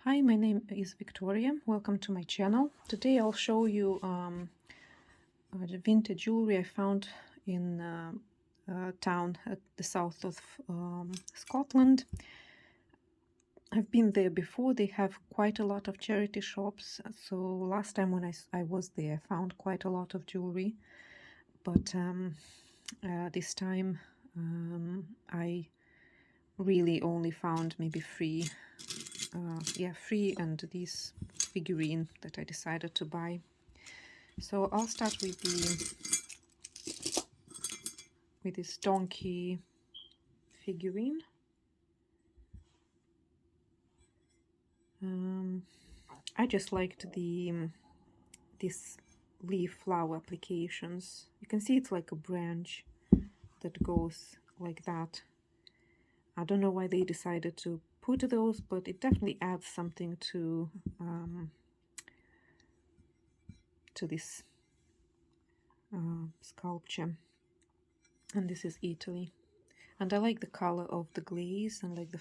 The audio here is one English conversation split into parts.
Hi, my name is Victoria. Welcome to my channel. Today I'll show you the vintage jewelry I found in a town at the south of Scotland. I've been there before. They have quite a lot of charity shops. So last time when I was there, I found quite a lot of jewelry. But this time I really only found maybe three and this figurine that I decided to buy. So I'll start with this donkey figurine. I just liked this leaf flower applications. You can see it's like a branch that goes like that. I don't know why they decided to put those, but it definitely adds something to this sculpture. And this is Italy. And I like the color of the glaze and like the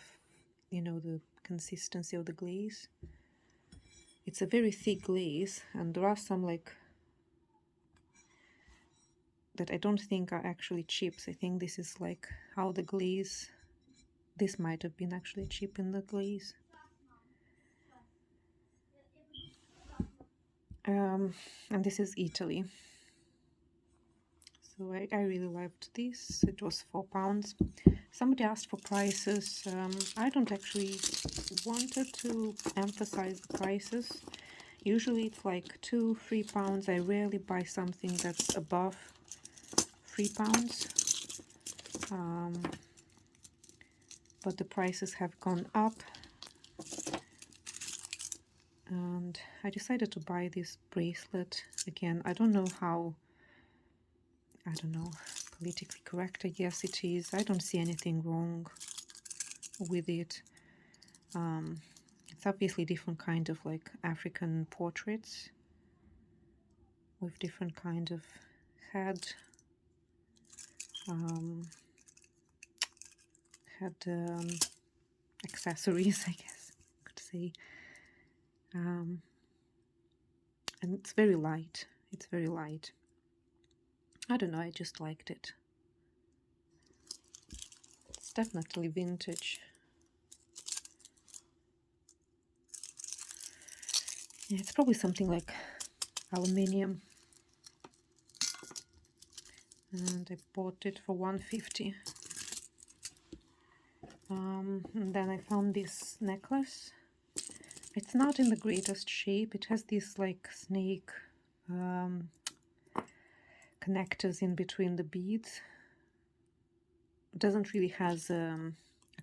consistency of the glaze. It's a very thick glaze, and there are some like that I don't think are actually chips. I think this is like how the glaze, this might have been actually chip in the glaze. And this is Italy. So I really loved this. It was £4. Somebody asked for prices. I don't actually wanted to emphasize the prices. Usually it's like £2–3. I rarely buy something that's above £3. But the prices have gone up. And I decided to buy this bracelet. Again, I don't know how, politically correct I guess it is. I don't see anything wrong with it. It's obviously different kind of like African portraits with different kind of head accessories, I guess I could say. And it's very light. It's very light. I don't know, I just liked it. It's definitely vintage. Yeah, it's probably something like aluminium. And I bought it for £1.50. And then I found this necklace. It's not in the greatest shape. It has these like snake connectors in between the beads. It doesn't really has a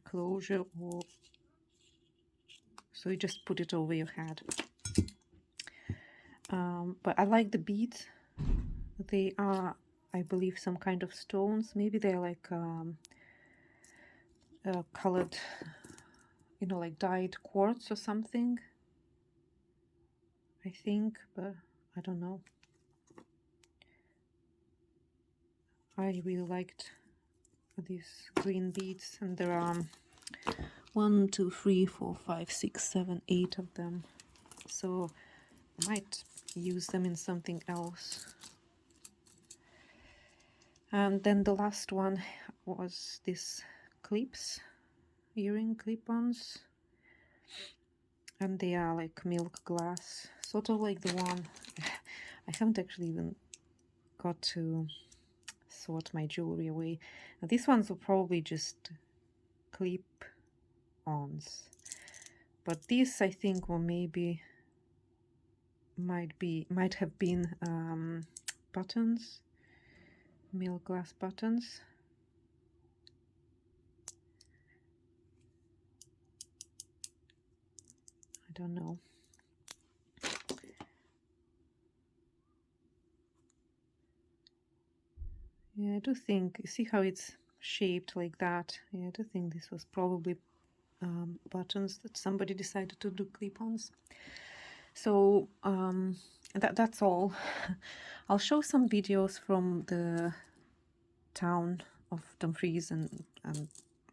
closure, or so you just put it over your head. But I like the beads. They are, I believe, some kind of stones. Maybe they're like colored, like dyed quartz or something, I think, but I don't know. I really liked these green beads, and there are 1, 2, 3, 4, 5, 6, 7, 8 of them. So I might use them in something else. And then the last one was this clips, earring clip-ons, and they are like milk glass, sort of like the one I haven't actually even got to sort my jewelry away. Now, these ones were probably just clip-ons, but these I think were maybe might have been buttons, milk glass buttons. I don't know. Yeah, I do think, you see how it's shaped like that? Yeah, I do think this was probably buttons that somebody decided to do clip-ons. So that's all. I'll show some videos from the town of Dumfries and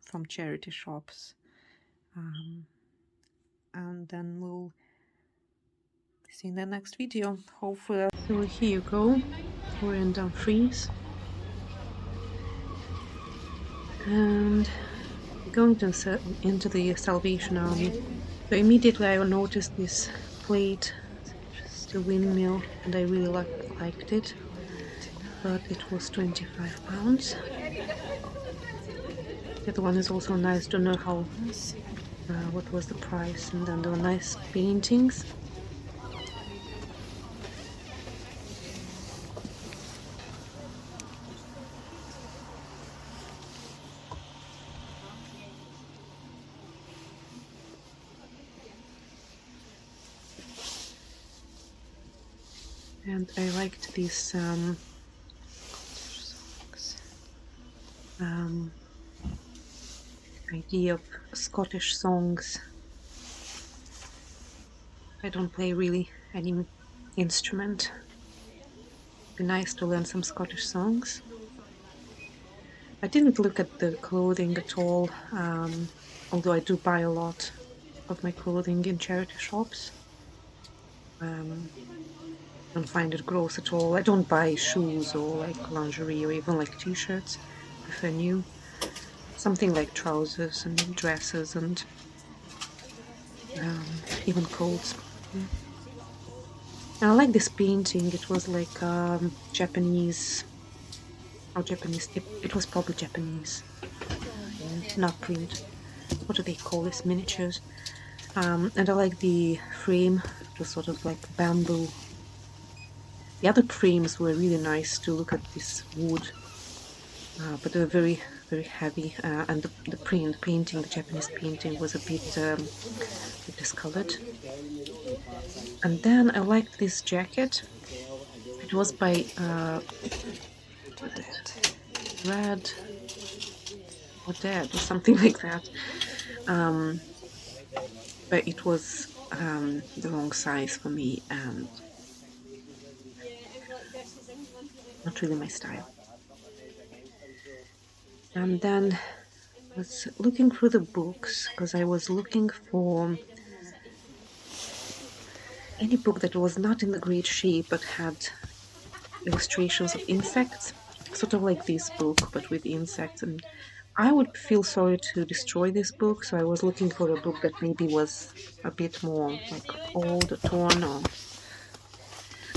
from charity shops. and then we'll see in the next video, hopefully. So here you go, we're in Dumfries, and going into the Salvation Army. So immediately I noticed this plate, just a windmill, and I really liked it, but it was £25. The other one is also nice. Don't know how what was the price, and then there were nice paintings. And I liked this idea of Scottish songs. I don't play really any instrument. It'd be nice to learn some Scottish songs. I didn't look at the clothing at all, although I do buy a lot of my clothing in charity shops. I don't find it gross at all. I don't buy shoes or like lingerie or even like t-shirts. I prefer new. Something like trousers and dresses and even coats. And I like this painting. It was like Japanese, or Japanese. It was probably Japanese, not print. What do they call this? Miniatures. And I like the frame. It was sort of like bamboo. The other frames were really nice to look at, this wood, but they were very, very heavy. And the painting, the Japanese painting, was a bit discolored. And then I liked this jacket. It was by Red or Dead or something like that. But it was the wrong size for me and not really my style. And then I was looking through the books because I was looking for any book that was not in the great shape but had illustrations of insects, sort of like this book but with insects. And I would feel sorry to destroy this book, so I was looking for a book that maybe was a bit more like old or torn,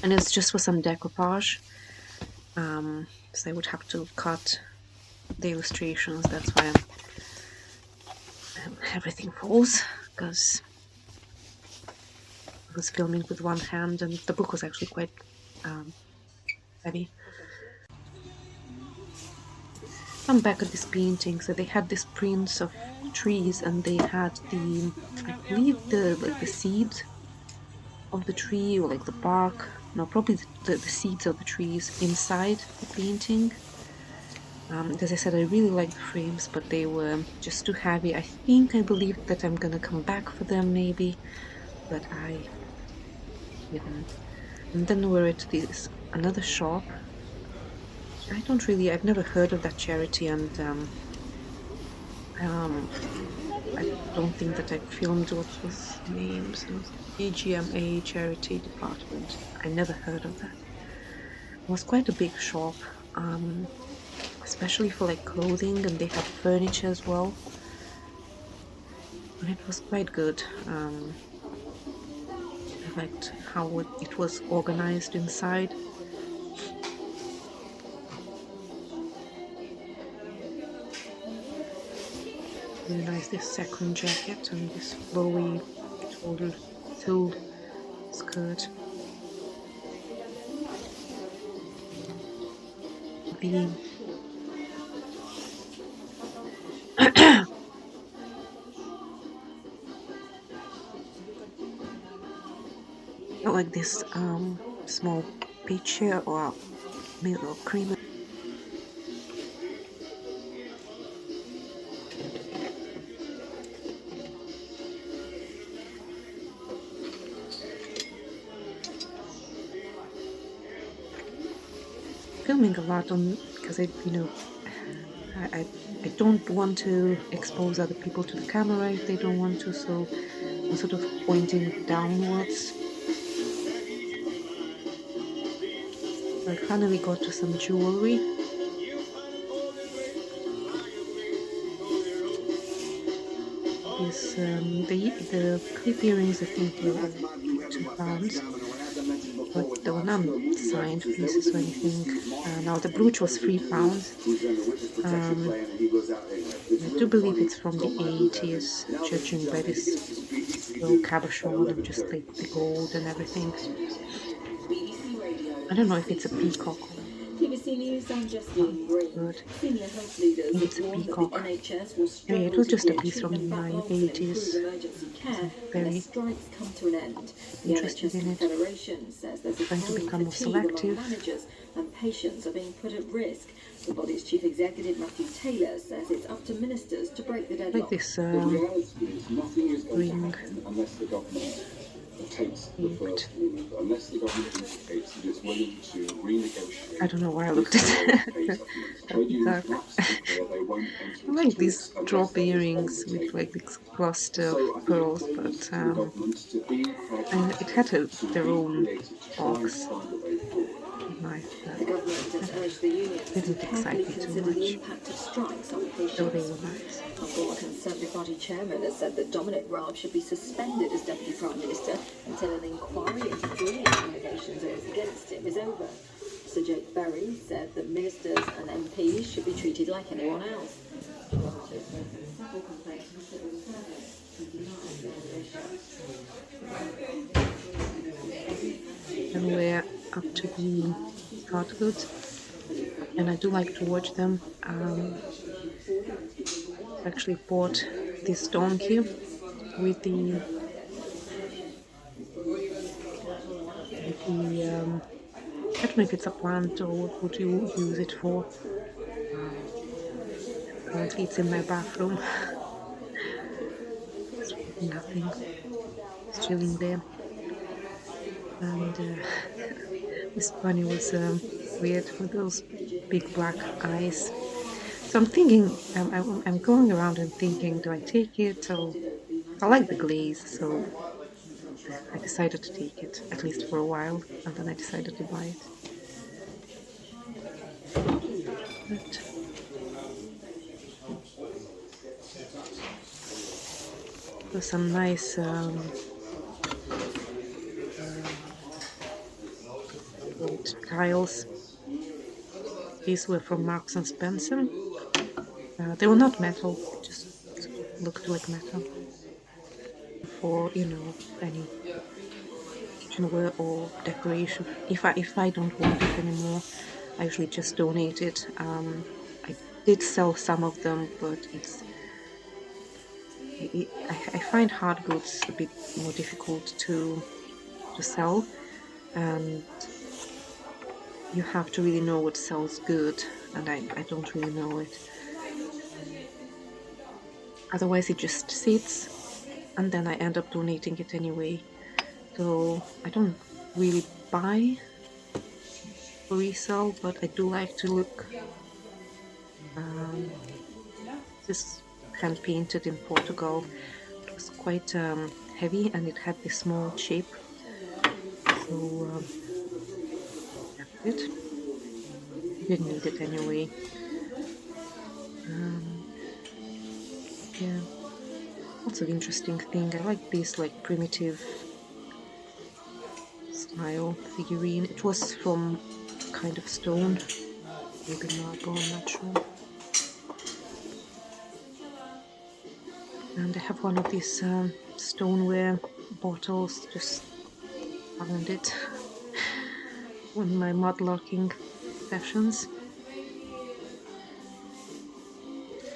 and it's just for some decoupage. So I would have to cut the illustrations. That's why everything falls, because I was filming with one hand and the book was actually quite heavy. I'm back at this painting. So they had this prints of trees, and they had the, I believe, the seeds of the tree, or like the bark. No, probably the seeds of the trees inside the painting. As I said, I really like the frames, but they were just too heavy. I believe that I'm gonna come back for them maybe, but I didn't. And then we're at this another shop. I've never heard of that charity, and I don't think that I filmed what was the name. So AGMA Charity Department. I never heard of that. It was quite a big shop, especially for like clothing, and they had furniture as well. And it was quite good. I liked how it was organized inside. Really nice, this sequin jacket and this flowy shoulder filled skirt. The like this small peach here, or milk or cream. Filming a lot on, because I don't want to expose other people to the camera if they don't want to, so sort of pointing downwards. I finally got to some jewelry. This the clip earrings, I think they were £2, but there were none signed pieces or anything. Now the brooch was £3. I do believe it's from the 80s, judging by this little cabochon and just like the gold and everything. I don't know if it's a peacock or good. I think it's a peacock. Anyway, it was just a piece from the 1980s. I'm very interested in it. Trying to become more selective. And patients are being put at risk. The body's chief executive, Matthew Taylor, says it's up to ministers to break the deadlock. Like this ring. Unless the government takes the first move, unless the government indicates that it's willing to renegotiate. I don't know why I looked at that. I like these drop earrings with like this cluster of pearls, but and it had their own box. Nice. Didn't excite me too much. Though they were nice. A former Conservative Party chairman has said that Dominic Raab should be suspended as Deputy Prime Minister until an inquiry into bullying allegations against him is over. Sir Jake Berry said that ministers and MPs should be treated like anyone else. And we're up to the art goods, and I do like to watch them. Actually bought this donkey with the I don't know if it's a plant or what would you use it for. Currently it's in my bathroom. It's nothing. It's chilling there. And this bunny was weird with those big black eyes. So I'm thinking, I'm going around and thinking, do I take it? Or I like the glaze, so I decided to take it, at least for a while, and then I decided to buy it. But there's some nice tiles. These were from Marks and Spencer. They were not metal, just looked like metal. For, you know, any kitchenware or decoration. If I don't want it anymore, I usually just donate it. I did sell some of them, but I find hard goods a bit more difficult to sell, and you have to really know what sells good, and I don't really know it. Otherwise it just sits, and then I end up donating it anyway. So I don't really buy for resale, but I do like to look. This hand painted in Portugal. It was quite heavy, and it had this small shape. So that's it. Didn't need it anyway. Yeah, lots of interesting thing. I like this like primitive style figurine. It was from kind of stone, maybe marble, I'm not sure. And I have one of these stoneware bottles, just found it one of my mudlarking sessions.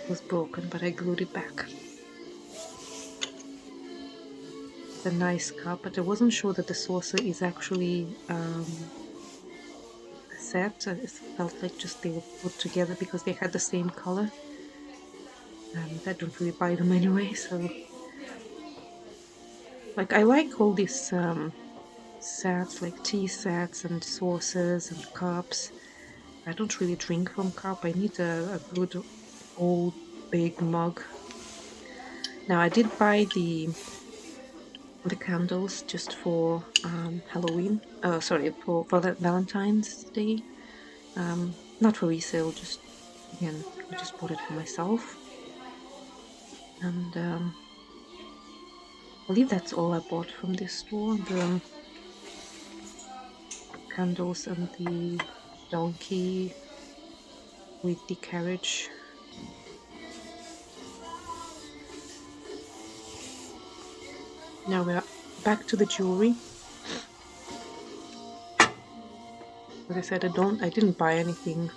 It was broken, but I glued it back. It's a nice cup, but I wasn't sure that the saucer is actually a set. It felt like just they were put together because they had the same color. And I don't really buy them anyway, so... Like, I like all these sets, like tea sets and saucers and cups. I don't really drink from cup. I need a good old big mug. Now I did buy the the candles just for Halloween. Sorry, for Valentine's Day. Not for resale, just again, I just bought it for myself. And I believe that's all I bought from this store. The candles and the donkey with the carriage. Now we're back to the jewelry. As I said, I didn't buy anything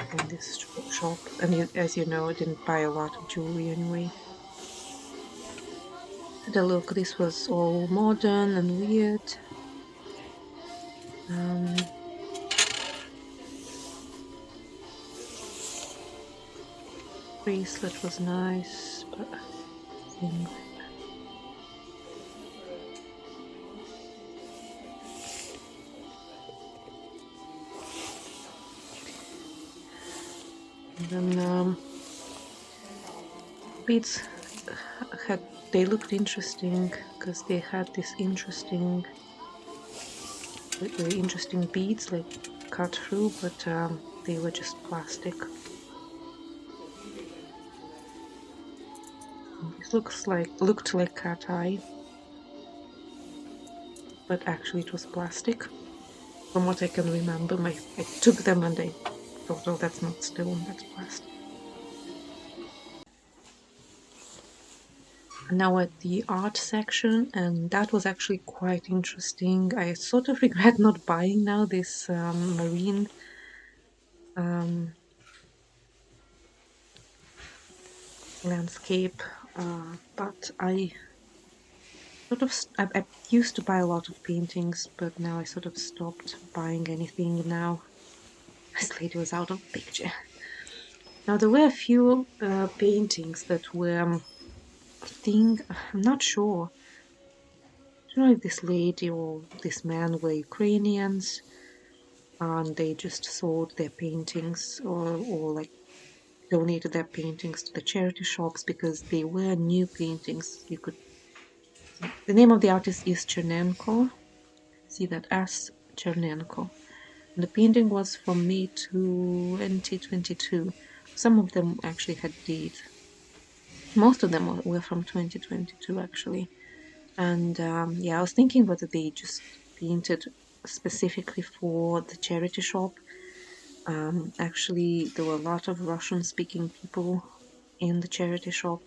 from this shop, and as you know, I didn't buy a lot of jewelry anyway. Had a look. This was all modern and weird. Bracelet was nice, but and then beads they looked interesting because they had this very interesting beads like cut through, but they were just plastic. This looked like cat eye, but actually it was plastic. From what I can remember, I took them and I thought, oh, that's not stone, that's plastic. Now at the art section, and that was actually quite interesting. I sort of regret not buying now this marine landscape, but I used to buy a lot of paintings, but now I sort of stopped buying anything now. This lady was out of the picture. Now there were a few paintings that were I'm not sure. I don't know if this lady or this man were Ukrainians and they just sold their paintings or like donated their paintings to the charity shops because they were new paintings. The name of the artist is Chernenko. See that as Chernenko. And the painting was from May 2022. Some of them actually had date. Most of them were from 2022 actually. And yeah, I was thinking whether they just painted specifically for the charity shop. Actually, there were a lot of Russian-speaking people in the charity shop.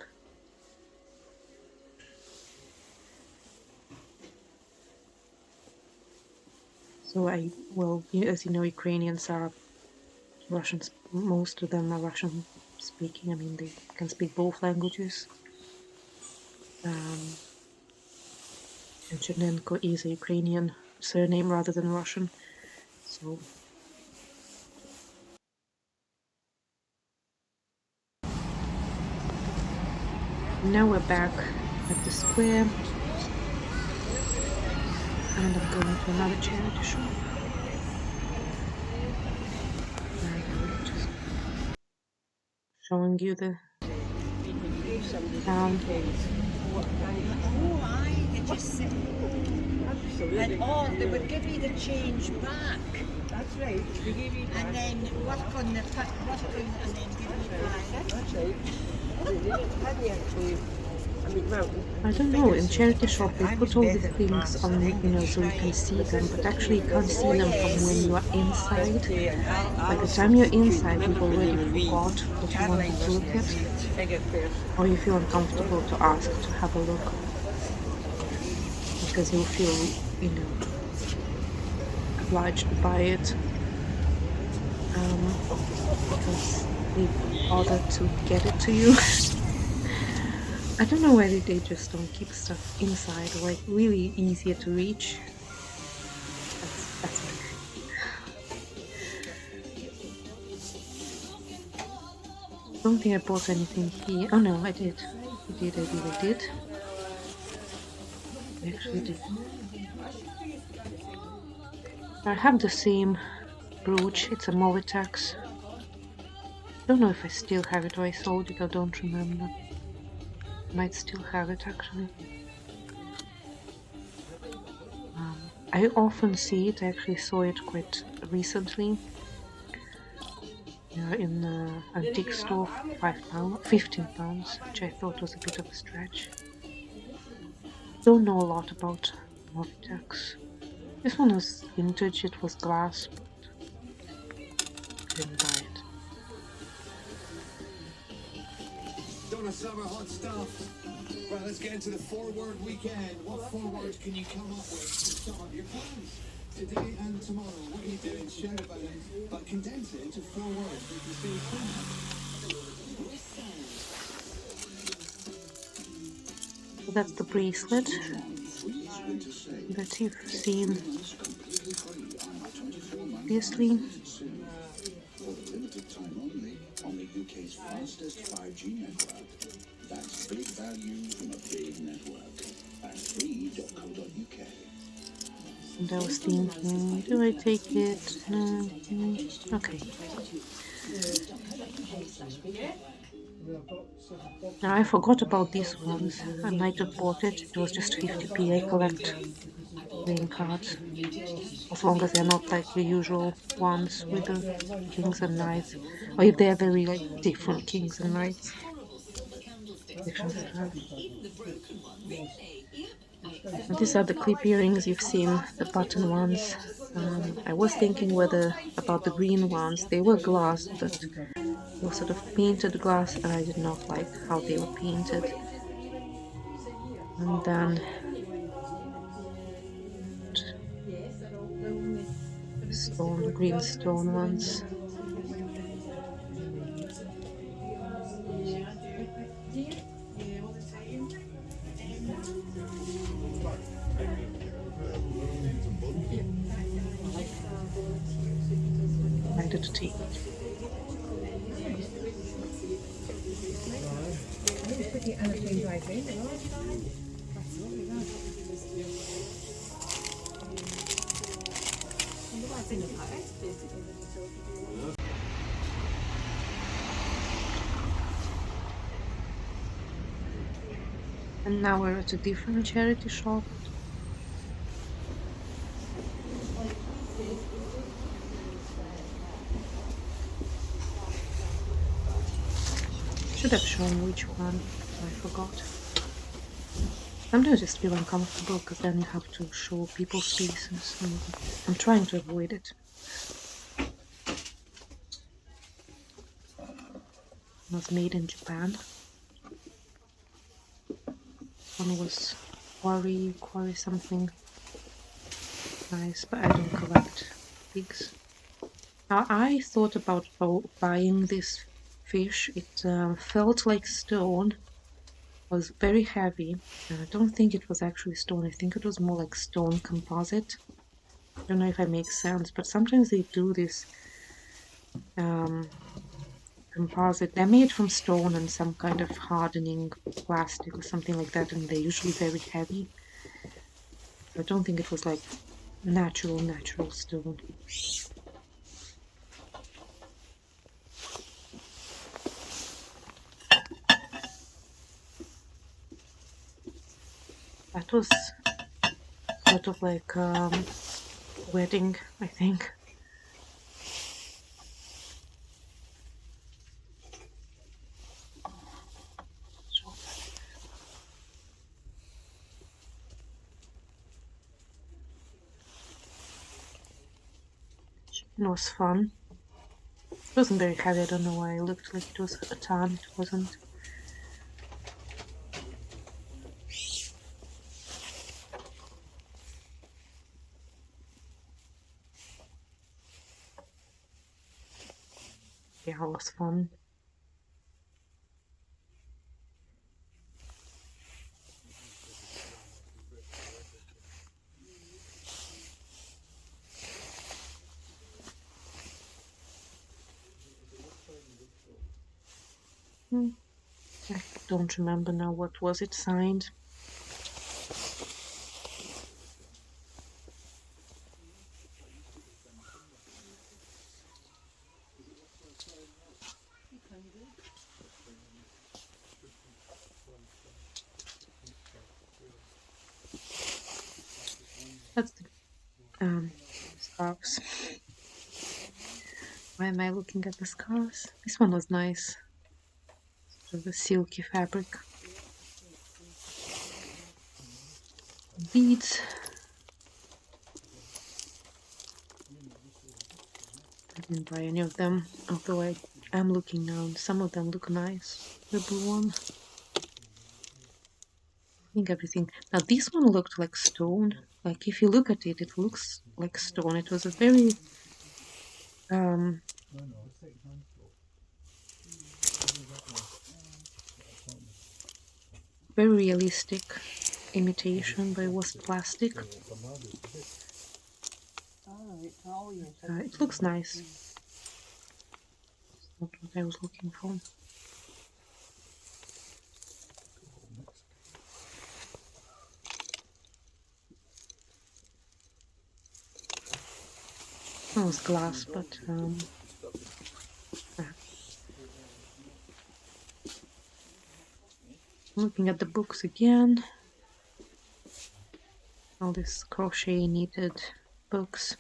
So as you know, Ukrainians are Russians. Most of them are Russian-speaking. I mean, they can speak both languages. And Chernenko is a Ukrainian surname rather than Russian. So now we're back at the square, and I'm going to another charity shop. And I'm just showing you the town. Oh, aye, they just say, and they would give you the change back. That's right. They give you and then work on and then give you back. That's right. I don't know, in charity shop they put all these things on, so you can see them, but actually you can't see them from when you are inside. By the time you're inside, you've already forgot what you wanted to look at, or you feel uncomfortable to ask to have a look, because you'll feel, obliged to buy it, because they bothered to get it to you. I don't know whether they just don't keep stuff inside, like really easier to reach. That's what I don't think I bought anything here. Oh no, I did. I really did. I actually did. I have the same brooch. It's a Movitex. I don't know if I still have it or I sold it. I don't remember. Might still have it actually. I often see it. I actually saw it quite recently in a antique store, £5, £15, which I thought was a bit of a stretch. Don't know a lot about Movitex. This one was vintage, it was glass, but I didn't buy it. Donna Summer, hot stuff. Right, let's get into the forward weekend. What forward can you come up with to start your plans? Today and tomorrow, what are you doing? Share about it, but condense it into 4 words that you stay So that's the bracelet that you've seen previously. For a limited time only on the UK's fastest 5G network. That's big value from a big network at free.co.uk. And I was thinking, do I take it? No. Okay. Now I forgot about these ones. I might have bought it. It was just 50p. I collect playing cards. As long as they're not like the usual ones with the kings and knights. Or if they're very like different kings and knights. And these are the clip earrings. You've seen the button ones. I was thinking whether about the green ones. They were glass, but they were sort of painted glass, and I did not like how they were painted. And then stone, green stone ones. I did take it. And now we're at a different charity shop. Should have shown which one, I forgot. Sometimes I just feel uncomfortable because then you have to show people's faces, and I'm trying to avoid it. It was made in Japan. One was quarry something nice, but I don't collect pigs. Now I thought about buying this fish. It felt like stone, was very heavy. I don't think it was actually stone. I think it was more like stone composite. I don't know if I make sense, but sometimes they do this composite. They're made from stone and some kind of hardening plastic or something like that, and they're usually very heavy. I don't think it was like natural stone. That was sort of like wedding, I think. It was fun. It wasn't very heavy. I don't know why it looked like it was a ton. It wasn't. Yeah, it was fun. I don't remember now what was it signed. That's scarves. Why am I looking at the scarves? This one was nice. Sort of a silky fabric. Beads. I didn't buy any of them, although I am looking now and some of them look nice. The blue one. I think everything. Now this one looked like stone. Like if you look at it, it looks like stone. It was a very very realistic imitation, but it was plastic. It looks nice. It's not what I was looking for. It was glass, but looking at the books again. All these crochet knitted books.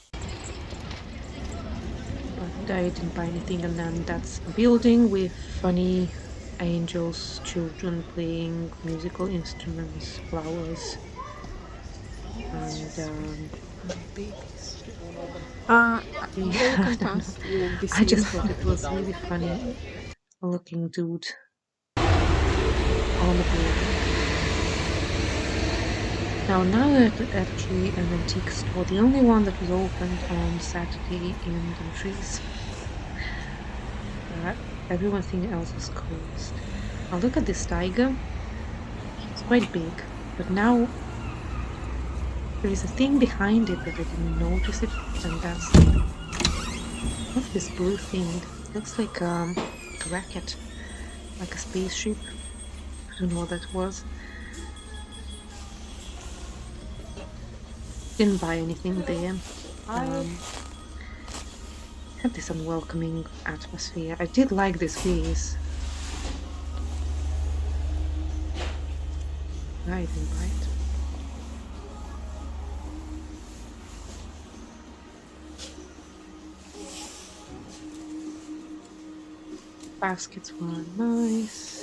But I didn't buy anything, and then that's a building with funny angels, children playing musical instruments, flowers, and I just thought it was really funny looking dude on the building. Now that actually an antique store, the only one that was opened on Saturday in Dumfries. Everything else is closed. Now look at this tiger. It's quite big, but now there is a thing behind it that I didn't notice it, and what's this blue thing? It looks like a rocket, like a spaceship. I don't know what that was. Didn't buy anything there. Had this unwelcoming atmosphere. I did like this vase. I didn't buy it. Baskets were nice.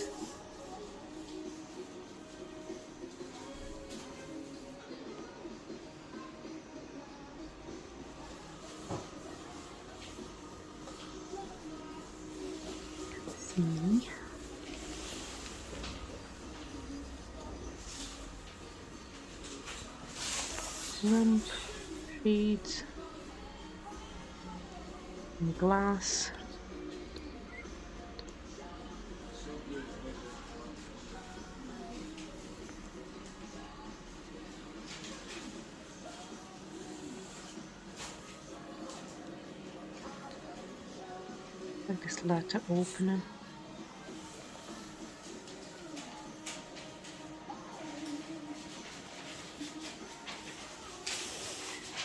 Lamp sheets and glass. Like this letter opener.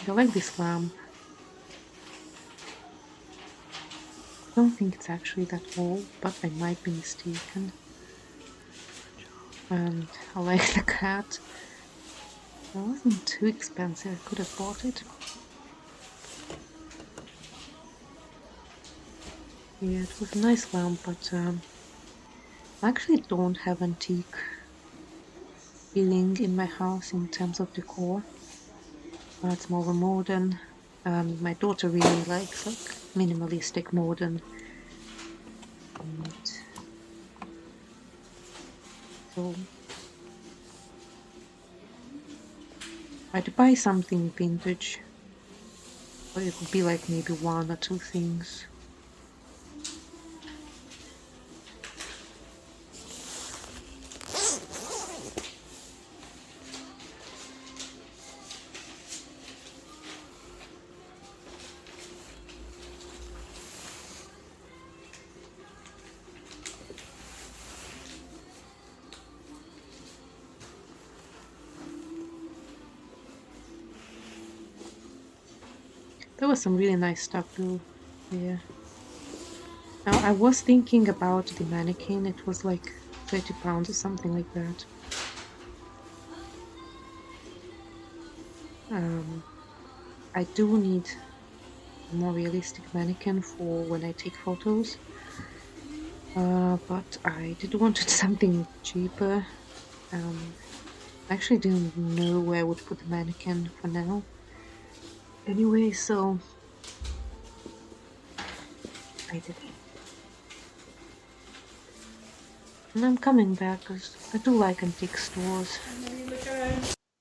I like this lamp. I don't think it's actually that old, but I might be mistaken. And I like the cat. It wasn't too expensive, I could have bought it. Yeah, it was a nice lamp, but I actually don't have antique feeling in my house in terms of decor. It's more modern, and my daughter really likes like minimalistic modern. And so I'd buy something vintage, but it would be like maybe one or two things. There was some really nice stuff too. Yeah. Now I was thinking about the mannequin. It was like £30 or something like that. I do need more realistic mannequin for when I take photos. But I did wanted something cheaper. I actually didn't know where I would put the mannequin for now. Anyway, so I did it. And I'm coming back because I do like antique stores.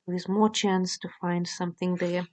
There is more chance to find something there.